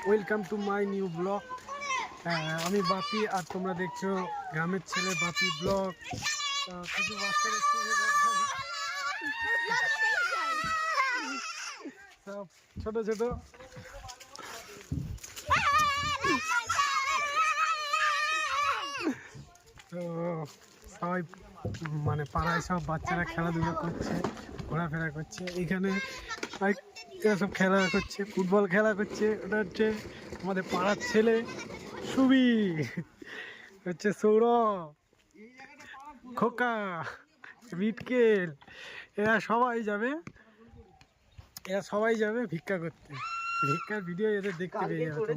Welcome to my new blog. আমি বাপি আর তোমরা দেখছো গ্রামের ছেলে বাপি ব্লগ। কিছু বাচ্চা দেখছো সব ছোট ছোট। তো সবাই মানে পাড়ায় সব বাচ্চারা খেলাধুলা করছে, ঘোরাফেরা করছে। এখানে সব খেলা করছে, ফুটবল খেলা করছে। ওটা হচ্ছে আমাদের পাড়ার ছেলে সুবি, হচ্ছে সৌরভ, খোকা, বিটকেল। এরা সবাই যাবে ভিক্ষা করতে। ভিক্ষার ভিডিও এদের দেখতে পেয়ে যাবে।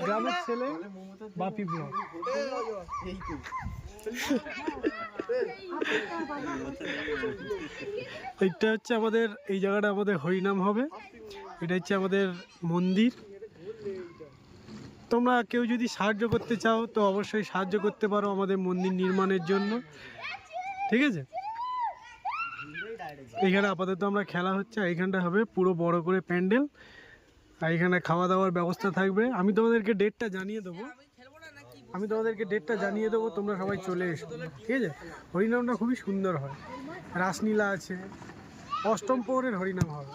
গ্রামের ছেলে বাপি ব্লগ। এইটা হচ্ছে আমাদের, এই জায়গাটা আমাদের হরিনাম হবে। এটা হচ্ছে আমাদের মন্দির। তোমরা কেউ যদি সাহায্য করতে চাও তো অবশ্যই সাহায্য করতে পারো আমাদের মন্দির নির্মাণের জন্য, ঠিক আছে? এইখানে আপাতত আমরা খেলা হচ্ছে, এইখানটা হবে পুরো বড় করে প্যান্ডেল, আর এখানে খাওয়া দাওয়ার ব্যবস্থা থাকবে। আমি তোমাদেরকে ডেটটা জানিয়ে দেবো, তোমরা সবাই চলে এসো, ঠিক আছে? হরিনামটা খুবই সুন্দর হয়, রাসলীলা আছে, অষ্টম প্রহরের হরিনাম হবে।